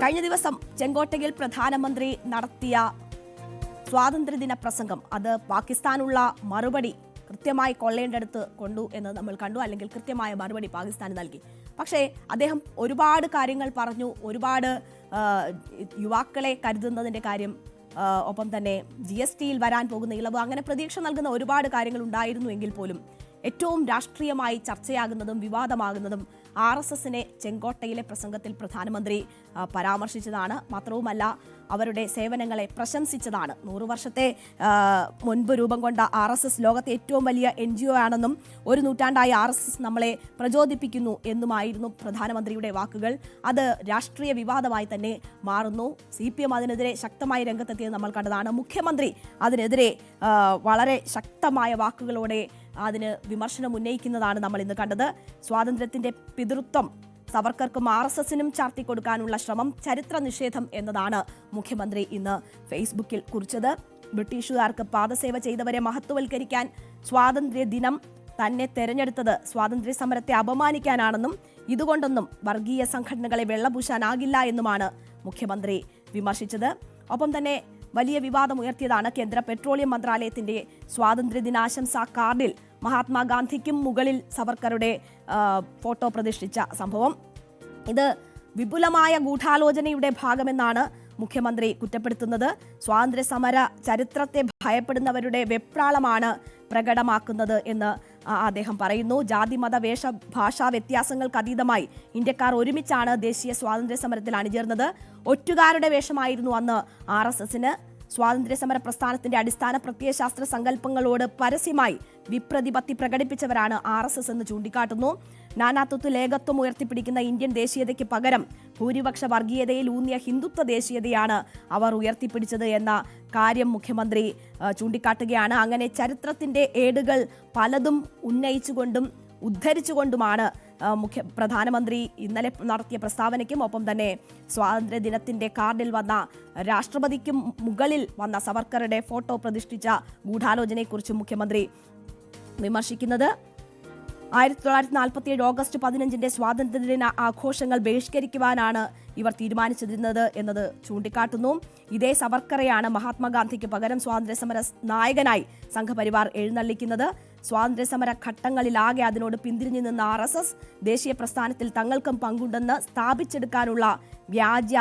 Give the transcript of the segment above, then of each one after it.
കഴിഞ്ഞ ദിവസം ചെങ്കോട്ടയിൽ പ്രധാനമന്ത്രി നടത്തിയ സ്വാതന്ത്ര്യദിന പ്രസംഗം അത് പാകിസ്ഥാനുള്ള മറുപടി കൃത്യമായി കൊള്ളേണ്ടടുത്ത് കൊണ്ടു എന്ന് നമ്മൾ കണ്ടു. അല്ലെങ്കിൽ കൃത്യമായ മറുപടി പാകിസ്ഥാന് നൽകി. പക്ഷേ അദ്ദേഹം ഒരുപാട് കാര്യങ്ങൾ പറഞ്ഞു. ഒരുപാട് യുവാക്കളെ കരുതുന്നതിൻ്റെ കാര്യം, ഒപ്പം തന്നെ GSTയിൽ വരാൻ പോകുന്ന ഇളവ്, അങ്ങനെ പ്രതീക്ഷ നൽകുന്ന ഒരുപാട് കാര്യങ്ങൾ ഉണ്ടായിരുന്നു. എങ്കിൽ പോലും ഏറ്റവും രാഷ്ട്രീയമായി ചർച്ചയാകുന്നതും വിവാദമാകുന്നതും RSSനെ ചെങ്കോട്ടയിലെ പ്രസംഗത്തിൽ പ്രധാനമന്ത്രി പരാമർശിച്ചതാണ്. മാത്രവുമല്ല, അവരുടെ സേവനങ്ങളെ പ്രശംസിച്ചതാണ്. 100 വർഷത്തെ മുൻപ് രൂപം കൊണ്ട RSS ലോകത്തെ ഏറ്റവും വലിയ NGO ആണെന്നും 1 നൂറ്റാണ്ടായി RSS നമ്മളെ പ്രചോദിപ്പിക്കുന്നു എന്നുമായിരുന്നു പ്രധാനമന്ത്രിയുടെ വാക്കുകൾ. അത് രാഷ്ട്രീയ വിവാദമായി തന്നെ മാറുന്നു. CPM അതിനെതിരെ ശക്തമായി രംഗത്തെത്തിയത് നമ്മൾ കണ്ടതാണ്. മുഖ്യമന്ത്രി അതിനെതിരെ വളരെ ശക്തമായ വാക്കുകളോടെ അതിന് വിമർശനം ഉന്നയിക്കുന്നതാണ് നമ്മൾ ഇന്ന് കണ്ടത്. സ്വാതന്ത്ര്യത്തിന്റെ പിതൃത്വം സവർക്കർക്കും RSSനും ചാർത്തിക്കൊടുക്കാനുള്ള ശ്രമം, ചരിത്ര നിഷേധം എന്നതാണ് മുഖ്യമന്ത്രി ഇന്ന് ഫേസ്ബുക്കിൽ കുറിച്ചത്. ബ്രിട്ടീഷുകാർക്ക് പാദസേവ ചെയ്തവരെ മഹത്വവൽക്കരിക്കാൻ സ്വാതന്ത്ര്യ ദിനം തന്നെ തെരഞ്ഞെടുത്തത് സ്വാതന്ത്ര്യ സമരത്തെ അപമാനിക്കാനാണെന്നും ഇതുകൊണ്ടൊന്നും വർഗീയ സംഘടനകളെ വെള്ളപൂശാനാകില്ല എന്നുമാണ് മുഖ്യമന്ത്രി വിമർശിച്ചത്. ഒപ്പം തന്നെ വലിയ വിവാദം ഉയർത്തിയതാണ് കേന്ദ്ര പെട്രോളിയം മന്ത്രാലയത്തിന്റെ സ്വാതന്ത്ര്യദിനാശംസാ കാർഡിൽ മഹാത്മാഗാന്ധിക്കും മുകളിൽ സവർക്കറുടെ ഫോട്ടോ പ്രതിഷ്ഠിച്ച സംഭവം. ഇത് വിപുലമായ ഗൂഢാലോചനയുടെ ഭാഗമെന്നാണ് മുഖ്യമന്ത്രി കുറ്റപ്പെടുത്തുന്നത്. സ്വാതന്ത്ര്യ സമര ചരിത്രത്തെ ഭയപ്പെടുന്നവരുടെ വെപ്രാളമാണ് പ്രകടമാക്കുന്നത് എന്ന് അദ്ദേഹം പറയുന്നു. ജാതി മത വേഷ ഭാഷാ വ്യത്യാസങ്ങൾക്ക് അതീതമായി ഇന്ത്യക്കാർ ഒരുമിച്ചാണ് ദേശീയ സ്വാതന്ത്ര്യ സമരത്തിൽ അണിചേർന്നത്. ഒറ്റുകാരുടെ വേഷമായിരുന്നു അന്ന് RSSന്. സ്വാതന്ത്ര്യ സമര പ്രസ്ഥാനത്തിന്റെ അടിസ്ഥാന പ്രത്യയശാസ്ത്ര സങ്കല്പങ്ങളോട് പരസ്യമായി വിപ്രതിപത്തി പ്രകടിപ്പിച്ചവരാണ് RSS എന്ന് ചൂണ്ടിക്കാട്ടുന്നു. നാനാത്വത്തിൽ ഏകത്വം ഉയർത്തിപ്പിടിക്കുന്ന ഇന്ത്യൻ ദേശീയതയ്ക്ക് പകരം ഭൂരിപക്ഷ വർഗീയതയിൽ ഊന്നിയ ഹിന്ദുത്വ ദേശീയതയാണ് അവർ ഉയർത്തിപ്പിടിച്ചത് എന്ന കാര്യം മുഖ്യമന്ത്രി ചൂണ്ടിക്കാട്ടുകയാണ്. അങ്ങനെ ചരിത്രത്തിന്റെ ഏടുകൾ പലതും ഉന്നയിച്ചുകൊണ്ടും ഉദ്ധരിച്ചുകൊണ്ടുമാണ് പ്രധാനമന്ത്രി ഇന്നലെ നടത്തിയ പ്രസ്താവനയ്ക്കും ഒപ്പം തന്നെ സ്വാതന്ത്ര്യ ദിനത്തിന്റെ കാർഡിൽ വന്ന രാഷ്ട്രപതിക്കും മുകളിൽ വന്ന സവർക്കറുടെ ഫോട്ടോ പ്രതിഷ്ഠിച്ച ഗൂഢാലോചനയെക്കുറിച്ചും മുഖ്യമന്ത്രി വിമർശിക്കുന്നത്. 1947 ഓഗസ്റ്റ് 15 സ്വാതന്ത്ര്യദിന ആഘോഷങ്ങൾ ബഹിഷ്കരിക്കുവാനാണ് ഇവർ തീരുമാനിച്ചിരുന്നത് എന്നത് ചൂണ്ടിക്കാട്ടുന്നു. ഇതേ സവർക്കറെയാണ് മഹാത്മാഗാന്ധിക്ക് പകരം സ്വാതന്ത്ര്യസമര നായകനായി സംഘപരിവാർ എഴുന്നള്ളിക്കുന്നത്. സ്വാതന്ത്ര്യസമര ഘട്ടങ്ങളിലാകെ അതിനോട് പിന്തിരിഞ്ഞു നിന്ന RSS ദേശീയ പ്രസ്ഥാനത്തിൽ തങ്ങൾക്കും പങ്കുണ്ടെന്ന് സ്ഥാപിച്ചെടുക്കാനുള്ള വ്യാജ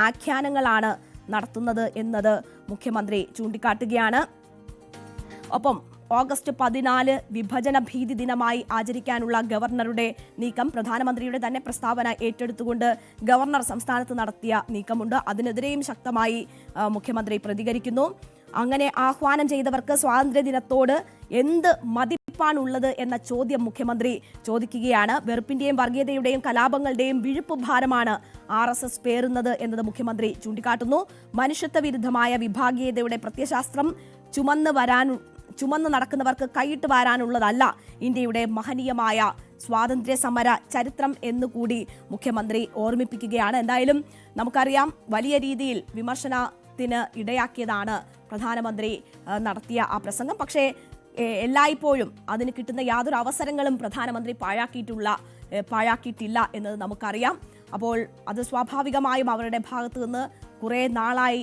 ആഖ്യാനങ്ങളാണ് നടത്തുന്നത് എന്നത് മുഖ്യമന്ത്രി ചൂണ്ടിക്കാട്ടുകയാണ്. ഒപ്പം ഓഗസ്റ്റ് 14 വിഭജന ഭീതി ദിനമായി ആചരിക്കാനുള്ള ഗവർണറുടെ നീക്കം, പ്രധാനമന്ത്രിയുടെ തന്നെ പ്രസ്താവന ഏറ്റെടുത്തുകൊണ്ട് ഗവർണർ സംസ്ഥാനത്ത് നടത്തിയ നീക്കമുണ്ട്. അതിനെതിരെയും ശക്തമായി മുഖ്യമന്ത്രി പ്രതികരിക്കുന്നു. അങ്ങനെ ആഹ്വാനം ചെയ്തവർക്ക് സ്വാതന്ത്ര്യദിനത്തോട് എന്ത് മതിപ്പാണുള്ളത് എന്ന ചോദ്യം മുഖ്യമന്ത്രി ചോദിക്കുകയാണ്. വെറുപ്പിന്റെയും വർഗീയതയുടെയും കലാപങ്ങളുടെയും വിഴുപ്പ് ഭാരമാണ് RSS പേറുന്നത് എന്നത് മുഖ്യമന്ത്രി ചൂണ്ടിക്കാട്ടുന്നു. മനുഷ്യത്വ വിരുദ്ധമായ വിഭാഗീയതയുടെ പ്രത്യയശാസ്ത്രം ചുമന്ന് നടക്കുന്നവർക്ക് കൈയിട്ട് വാരാനുള്ളതല്ല ഇന്ത്യയുടെ മഹനീയമായ സ്വാതന്ത്ര്യ സമര ചരിത്രം എന്നുകൂടി മുഖ്യമന്ത്രി ഓർമ്മിപ്പിക്കുകയാണ്. എന്തായാലും നമുക്കറിയാം, വലിയ രീതിയിൽ വിമർശനത്തിന് ഇടയാക്കിയതാണ് പ്രധാനമന്ത്രി നടത്തിയ ആ പ്രസംഗം. പക്ഷേ എല്ലായ്പ്പോഴും അതിന് കിട്ടുന്ന യാതൊരു അവസരങ്ങളും പ്രധാനമന്ത്രി പാഴാക്കിയിട്ടില്ല എന്നത് നമുക്കറിയാം. അപ്പോൾ അത് സ്വാഭാവികമായും അവരുടെ ഭാഗത്തു നിന്ന് കുറേ നാളായി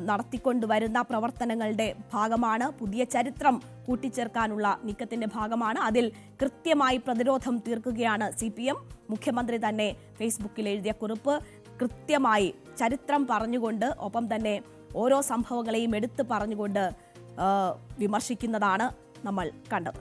നടത്തിക്കൊണ്ടുവരുന്ന പ്രവർത്തനങ്ങളുടെ ഭാഗമാണ്. പുതിയ ചരിത്രം കൂട്ടിച്ചേർക്കാനുള്ള നീക്കത്തിന്റെ ഭാഗമാണ്. അതിൽ കൃത്യമായി പ്രതിരോധം തീർക്കുകയാണ് CPM. മുഖ്യമന്ത്രി തന്നെ ഫേസ്ബുക്കിൽ എഴുതിയ കുറിപ്പ് കൃത്യമായി ചരിത്രം പറഞ്ഞുകൊണ്ട് ഒപ്പം തന്നെ ഓരോ സംഭവങ്ങളെയും എടുത്തു പറഞ്ഞുകൊണ്ട് വിമർശിക്കുന്നതാണ് നമ്മൾ കണ്ടത്.